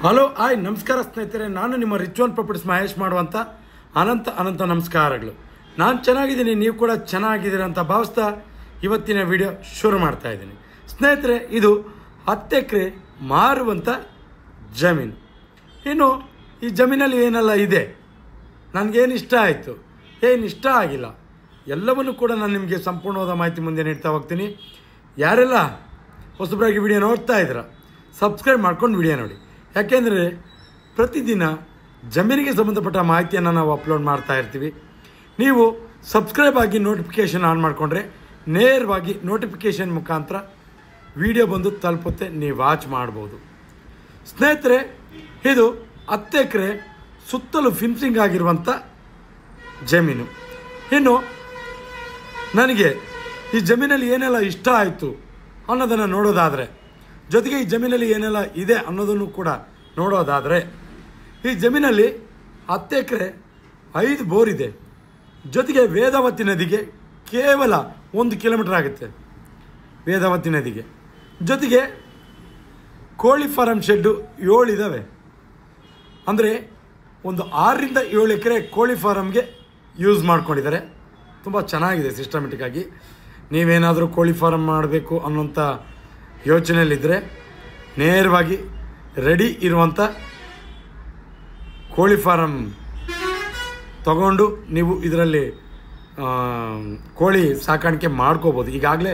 Hello hi ನಮಸ್ಕಾರ ಸ್ನೇಹಿತರೆ, ನಾನು ನಿಮ್ಮ ರಿಚುವಲ್ ಪ್ರಾಪರ್ಟೀಸ್ ಮಹೇಶ್ ಮಾಡುವಂಥ ಅನಂತ ನಮಸ್ಕಾರಗಳು. ನಾನು ಚೆನ್ನಾಗಿದ್ದೀನಿ, ನೀವು ಕೂಡ ಚೆನ್ನಾಗಿದ್ದೀರ ಅಂತ ಭಾವಿಸ್ತಾ ಇವತ್ತಿನ ವಿಡಿಯೋ ಶುರು ಮಾಡ್ತಾ ಇದ್ದೀನಿ. ಸ್ನೇಹಿತರೆ, ಇದು 10 ಎಕರೆ ಮಾರುವಂಥ ಜಮೀನು. ಇನ್ನು ಈ ಜಮೀನಲ್ಲಿ ಏನೆಲ್ಲ ಇದೆ, ನನಗೇನು ಇಷ್ಟ ಆಯಿತು, ಏನು ಇಷ್ಟ ಆಗಿಲ್ಲ, ಎಲ್ಲವನ್ನೂ ಕೂಡ ನಾನು ನಿಮಗೆ ಸಂಪೂರ್ಣವಾದ ಮಾಹಿತಿ ಮುಂದೆ ನೀಡ್ತಾ ಹೋಗ್ತೀನಿ. ಯಾರೆಲ್ಲ ಹೊಸಬರಾಗಿ ವಿಡಿಯೋ ನೋಡ್ತಾ ಇದ್ದೀರಾ, ಸಬ್ಸ್ಕ್ರೈಬ್ ಮಾಡ್ಕೊಂಡು ವಿಡಿಯೋ ನೋಡಿ. ಯಾಕೆಂದರೆ ಪ್ರತಿದಿನ ಜಮೀನಿಗೆ ಸಂಬಂಧಪಟ್ಟ ಮಾಹಿತಿಯನ್ನು ನಾವು ಅಪ್ಲೋಡ್ ಮಾಡ್ತಾ ಇರ್ತೀವಿ. ನೀವು ಸಬ್ಸ್ಕ್ರೈಬ್ ಆಗಿ ನೋಟಿಫಿಕೇಷನ್ ಆನ್ ಮಾಡಿಕೊಂಡ್ರೆ ನೇರವಾಗಿ ನೋಟಿಫಿಕೇಷನ್ ಮುಖಾಂತರ ವಿಡಿಯೋ ಬಂದು ತಲುಪುತ್ತೆ, ನೀವು ವಾಚ್ ಮಾಡ್ಬೋದು. ಸ್ನೇಹಿತರೆ, ಇದು 10 ಎಕರೆ ಸುತ್ತಲೂ ಫಿನ್ಸಿಂಗ್ ಆಗಿರುವಂಥ ಜಮೀನು. ಇನ್ನು ನನಗೆ ಈ ಜಮೀನಲ್ಲಿ ಏನೆಲ್ಲ ಇಷ್ಟ ಆಯಿತು ಅನ್ನೋದನ್ನು ನೋಡೋದಾದರೆ, ಜೊತೆಗೆ ಈ ಜಮೀನಲ್ಲಿ ಏನೆಲ್ಲ ಇದೆ ಅನ್ನೋದನ್ನು ಕೂಡ ನೋಡೋದಾದರೆ, ಈ ಜಮೀನಲ್ಲಿ 10 ಎಕರೆ 5 ಬೋರ್ ಇದೆ. ಜೊತೆಗೆ ವೇದಾವತಿ ನದಿಗೆ ಕೇವಲ 1 ಕಿಲೋಮೀಟರ್ ಆಗುತ್ತೆ. ವೇದಾವತಿ ನದಿಗೆ ಜೊತೆಗೆ ಕೋಳಿ ಫಾರಮ್ ಶೆಡ್ಡು 7 ಇದ್ದಾವೆ. ಅಂದರೆ ಒಂದು 6ರಿಂದ 7 ಎಕರೆ ಕೋಳಿ ಫಾರಮ್ಗೆ ಯೂಸ್ ಮಾಡ್ಕೊಂಡಿದ್ದಾರೆ. ತುಂಬ ಚೆನ್ನಾಗಿದೆ ಸಿಸ್ಟಮೆಟಿಕ್ ಆಗಿ. ನೀವೇನಾದರೂ ಕೋಳಿ ಫಾರಮ್ ಮಾಡಬೇಕು ಅನ್ನೋಂಥ ಯೋಚನೆಯಲ್ಲಿದ್ದರೆ ನೇರವಾಗಿ ರೆಡಿ ಇರುವಂಥ ಕೋಳಿ ಫಾರಮ್ ತಗೊಂಡು ನೀವು ಇದರಲ್ಲಿ ಕೋಳಿ ಸಾಕಾಣಿಕೆ ಮಾಡ್ಕೋಬೋದು. ಈಗಾಗಲೇ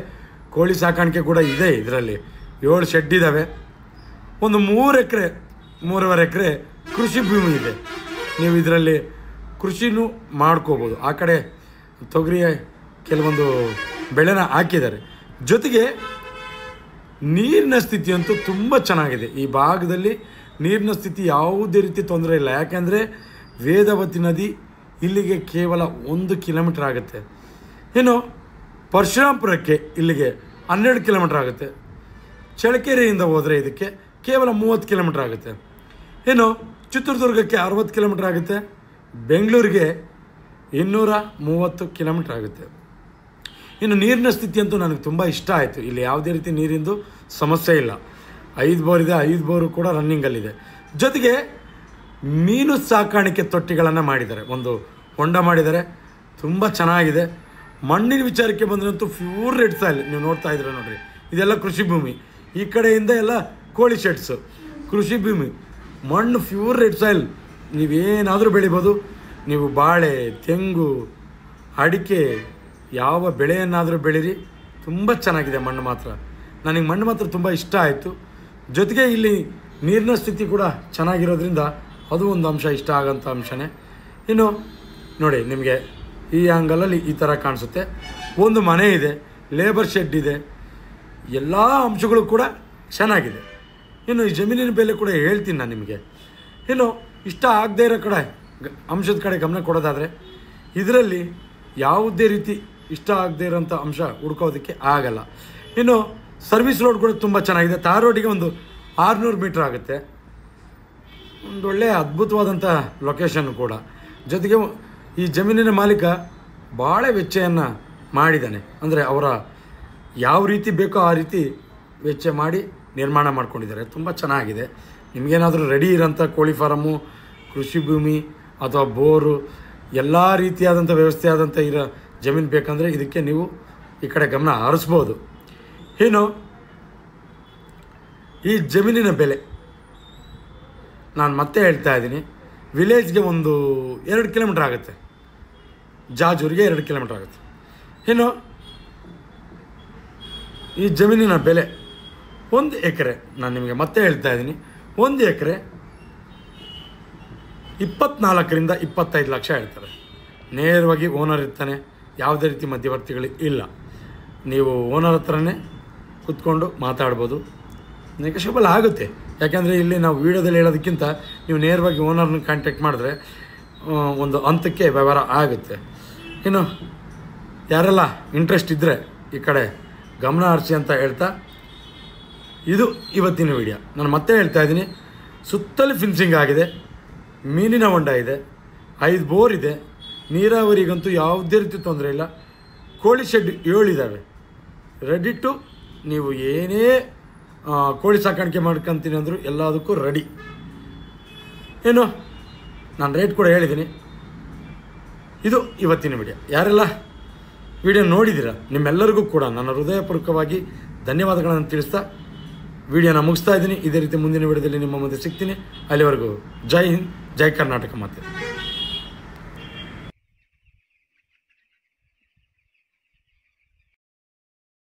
ಕೋಳಿ ಸಾಕಾಣಿಕೆ ಕೂಡ ಇದೆ. ಇದರಲ್ಲಿ 7 ಶೆಡ್ ಇದ್ದಾವೆ. ಒಂದು 3 ಎಕರೆ 3.5 ಎಕರೆ ಕೃಷಿ ಭೂಮಿ ಇದೆ. ನೀವು ಇದರಲ್ಲಿ ಕೃಷಿನೂ ಮಾಡ್ಕೋಬೋದು. ಆ ಕಡೆ ತೊಗರಿ ಕೆಲವೊಂದು ಬೆಳೆನ ಹಾಕಿದ್ದಾರೆ. ಜೊತೆಗೆ ನೀರಿನ ಸ್ಥಿತಿ ಅಂತೂ ತುಂಬ ಚೆನ್ನಾಗಿದೆ. ಈ ಭಾಗದಲ್ಲಿ ನೀರಿನ ಸ್ಥಿತಿ ಯಾವುದೇ ರೀತಿ ತೊಂದರೆ ಇಲ್ಲ. ಯಾಕೆಂದರೆ ವೇದಾವತಿ ನದಿ ಇಲ್ಲಿಗೆ ಕೇವಲ 1 ಕಿಲೋಮೀಟರ್ ಆಗುತ್ತೆ. ಇನ್ನು ಪರಶುರಾಂಪುರಕ್ಕೆ ಇಲ್ಲಿಗೆ 12 ಕಿಲೋಮೀಟರ್ ಆಗುತ್ತೆ. ಚಳ್ಳಕೆರೆಯಿಂದ ಹೋದರೆ ಇದಕ್ಕೆ ಕೇವಲ 30 ಕಿಲೋಮೀಟರ್ ಆಗುತ್ತೆ. ಇನ್ನು ಚಿತ್ರದುರ್ಗಕ್ಕೆ 60 ಕಿಲೋಮೀಟರ್ ಆಗುತ್ತೆ. ಬೆಂಗಳೂರಿಗೆ 230 ಕಿಲೋಮೀಟರ್ ಆಗುತ್ತೆ. ಇನ್ನು ನೀರಿನ ಸ್ಥಿತಿ ಅಂತೂ ನನಗೆ ತುಂಬ ಇಷ್ಟ ಆಯಿತು. ಇಲ್ಲಿ ಯಾವುದೇ ರೀತಿ ನೀರಿಂದು ಸಮಸ್ಯೆ ಇಲ್ಲ. 5 ಬೋರ್ ಇದೆ. 5 ಬೋರು ಕೂಡ ರನ್ನಿಂಗಲ್ಲಿದೆ. ಜೊತೆಗೆ ಮೀನು ಸಾಕಾಣಿಕೆ ತೊಟ್ಟಿಗಳನ್ನು ಮಾಡಿದ್ದಾರೆ. ಒಂದು ಹೊಂಡ ಮಾಡಿದ್ದಾರೆ. ತುಂಬ ಚೆನ್ನಾಗಿದೆ. ಮಣ್ಣಿನ ವಿಚಾರಕ್ಕೆ ಬಂದ್ರಂತೂ ಪ್ಯೂರ್ ರೆಡ್ ಸಾಯಿಲ್. ನೀವು ನೋಡ್ತಾ ಇದ್ರೆ ನೋಡಿರಿ, ಇದೆಲ್ಲ ಕೃಷಿ ಭೂಮಿ. ಈ ಕಡೆಯಿಂದ ಎಲ್ಲ ಕೋಳಿ ಶೆಡ್ಸು. ಕೃಷಿ ಭೂಮಿ, ಮಣ್ಣು ಪ್ಯೂರ್ ರೆಡ್ ಸಾಯಿಲ್. ನೀವೇನಾದರೂ ಬೆಳಿಬೋದು. ನೀವು ಬಾಳೆ, ತೆಂಗು, ಅಡಿಕೆ, ಯಾವ ಬೆಳೆಯನ್ನಾದರೂ ಬೆಳೀರಿ. ತುಂಬ ಚೆನ್ನಾಗಿದೆ ಮಣ್ಣು ಮಾತ್ರ. ನನಗೆ ಮಣ್ಣು ಮಾತ್ರ ತುಂಬ ಇಷ್ಟ ಆಯಿತು. ಜೊತೆಗೆ ಇಲ್ಲಿ ನೀರಿನ ಸ್ಥಿತಿ ಕೂಡ ಚೆನ್ನಾಗಿರೋದ್ರಿಂದ ಅದು ಒಂದು ಅಂಶ, ಇಷ್ಟ ಆಗೋಂಥ ಅಂಶನೇ. ಇನ್ನು ನೋಡಿ, ನಿಮಗೆ ಈ ಆ್ಯಂಗಲಲ್ಲಿ ಈ ಥರ ಕಾಣಿಸುತ್ತೆ. ಒಂದು ಮನೆ ಇದೆ, ಲೇಬರ್ ಶೆಡ್ ಇದೆ. ಎಲ್ಲ ಅಂಶಗಳು ಕೂಡ ಚೆನ್ನಾಗಿದೆ. ಇನ್ನು ಈ ಜಮೀನಿನ ಬೆಲೆ ಕೂಡ ಹೇಳ್ತೀನಿ ನಾನು ನಿಮಗೆ. ಇನ್ನು ಇಷ್ಟ ಆಗದೇ ಇರೋ ಕಡೆ, ಅಂಶದ ಕಡೆ ಗಮನ ಕೊಡೋದಾದರೆ, ಇದರಲ್ಲಿ ಯಾವುದೇ ರೀತಿ ಇಷ್ಟ ಆಗದೇ ಇರೋಂಥ ಅಂಶ ಹುಡ್ಕೋದಕ್ಕೆ ಆಗಲ್ಲ. ಇನ್ನು ಸರ್ವಿಸ್ ರೋಡ್ ಕೂಡ ತುಂಬ ಚೆನ್ನಾಗಿದೆ. ತಾರ್ ರೋಡಿಗೆ ಒಂದು 600 ಮೀಟ್ರ್ ಆಗುತ್ತೆ. ಒಂದು ಒಳ್ಳೆಯ ಅದ್ಭುತವಾದಂಥ ಲೊಕೇಶನ್ ಕೂಡ. ಜೊತೆಗೆ ಈ ಜಮೀನಿನ ಮಾಲೀಕ ಭಾಳ ವೆಚ್ಚವನ್ನು ಮಾಡಿದ್ದಾನೆ. ಅಂದರೆ ಅವರ ಯಾವ ರೀತಿ ಬೇಕೋ ಆ ರೀತಿ ವೆಚ್ಚ ಮಾಡಿ ನಿರ್ಮಾಣ ಮಾಡ್ಕೊಂಡಿದ್ದಾರೆ. ತುಂಬ ಚೆನ್ನಾಗಿದೆ. ನಿಮಗೇನಾದರೂ ರೆಡಿ ಇರೋಂಥ ಕೋಳಿ ಫಾರಮ್ಮು, ಕೃಷಿ ಭೂಮಿ ಅಥವಾ ಬೋರು, ಎಲ್ಲ ರೀತಿಯಾದಂಥ ವ್ಯವಸ್ಥೆ ಆದಂಥ ಇರೋ ಜಮೀನು ಬೇಕಂದರೆ ಇದಕ್ಕೆ ನೀವು ಈ ಕಡೆ ಗಮನ ಹರಿಸ್ಬೋದು. ಇನ್ನು ಈ ಜಮೀನಿನ ಬೆಲೆ ನಾನು ಮತ್ತೆ ಹೇಳ್ತಾ ಇದ್ದೀನಿ. ವಿಲೇಜ್ಗೆ ಒಂದು 2 ಕಿಲೋಮೀಟ್ರ್ ಆಗುತ್ತೆ. ಜಾಜೂರಿಗೆ 2 ಕಿಲೋಮೀಟ್ರ್ ಆಗುತ್ತೆ. ಇನ್ನು ಈ ಜಮೀನಿನ ಬೆಲೆ 1 ಎಕರೆ, ನಾನು ನಿಮಗೆ ಮತ್ತೆ ಹೇಳ್ತಾ ಇದ್ದೀನಿ, 1 ಎಕರೆ 24ರಿಂದ 25 ಲಕ್ಷ ಹೇಳ್ತಾರೆ. ನೇರವಾಗಿ ಓನರ್ ಇರ್ತಾನೆ. ಯಾವುದೇ ರೀತಿ ಮಧ್ಯವರ್ತಿಗಳು ಇಲ್ಲ. ನೀವು ಓನರ್ ಹತ್ರನೇ ಕೂತ್ಕೊಂಡು ಮಾತಾಡ್ಬೋದು. ನೆಗೋಷಿಯಬಲ್ ಆಗುತ್ತೆ. ಯಾಕೆಂದರೆ ಇಲ್ಲಿ ನಾವು ವೀಡಿಯೋದಲ್ಲಿ ಹೇಳೋದಕ್ಕಿಂತ ನೀವು ನೇರವಾಗಿ ಓನರ್ನ ಕಾಂಟ್ಯಾಕ್ಟ್ ಮಾಡಿದ್ರೆ ಒಂದು ಹಂತಕ್ಕೆ ವ್ಯವಹಾರ ಆಗುತ್ತೆ. ಇನ್ನು ಯಾರೆಲ್ಲ ಇಂಟ್ರೆಸ್ಟ್ ಇದ್ದರೆ ಈ ಕಡೆ ಗಮನ ಹರಿಸಿ ಅಂತ ಹೇಳ್ತಾ, ಇದು ಇವತ್ತಿನ ವಿಡಿಯೋ. ನಾನು ಮತ್ತೆ ಹೇಳ್ತಾ ಇದ್ದೀನಿ, ಸುತ್ತಲೂ ಫಿನ್ಸಿಂಗ್ ಆಗಿದೆ. ಮೀನಿನ ಹೊಂಡ ಇದೆ. 5 ಬೋರ್ ಇದೆ. ನೀರಾವರಿಗಂತೂ ಯಾವುದೇ ರೀತಿ ತೊಂದರೆ ಇಲ್ಲ. ಕೋಳಿ ಶೆಡ್ 7 ಇದ್ದಾವೆ. ರೆಡಿ ಟು ನೀವು ಏನೇ ಕೋಳಿ ಸಾಕಾಣಿಕೆ ಮಾಡ್ಕೊತೀನಿ ಅಂದರೂ ಎಲ್ಲದಕ್ಕೂ ರೆಡಿ. ಏನು ನಾನು ರೇಟ್ ಕೂಡ ಹೇಳಿದ್ದೀನಿ. ಇದು ಇವತ್ತಿನ ವಿಡಿಯೋ. ಯಾರೆಲ್ಲ ವಿಡಿಯೋ ನೋಡಿದ್ದೀರಾ ನಿಮ್ಮೆಲ್ಲರಿಗೂ ಕೂಡ ನನ್ನ ಹೃದಯಪೂರ್ವಕವಾಗಿ ಧನ್ಯವಾದಗಳನ್ನು ತಿಳಿಸ್ತಾ ವಿಡಿಯೋನ ಮುಗಿಸ್ತಾ ಇದ್ದೀನಿ. ಇದೇ ರೀತಿ ಮುಂದಿನ ವಿಡಿಯೋದಲ್ಲಿ ನಿಮ್ಮ ಮುಂದೆ ಸಿಗ್ತೀನಿ. ಅಲ್ಲಿವರೆಗೂ ಜೈ ಹಿಂದ್, ಜೈ ಕರ್ನಾಟಕ ಮಾತೆ.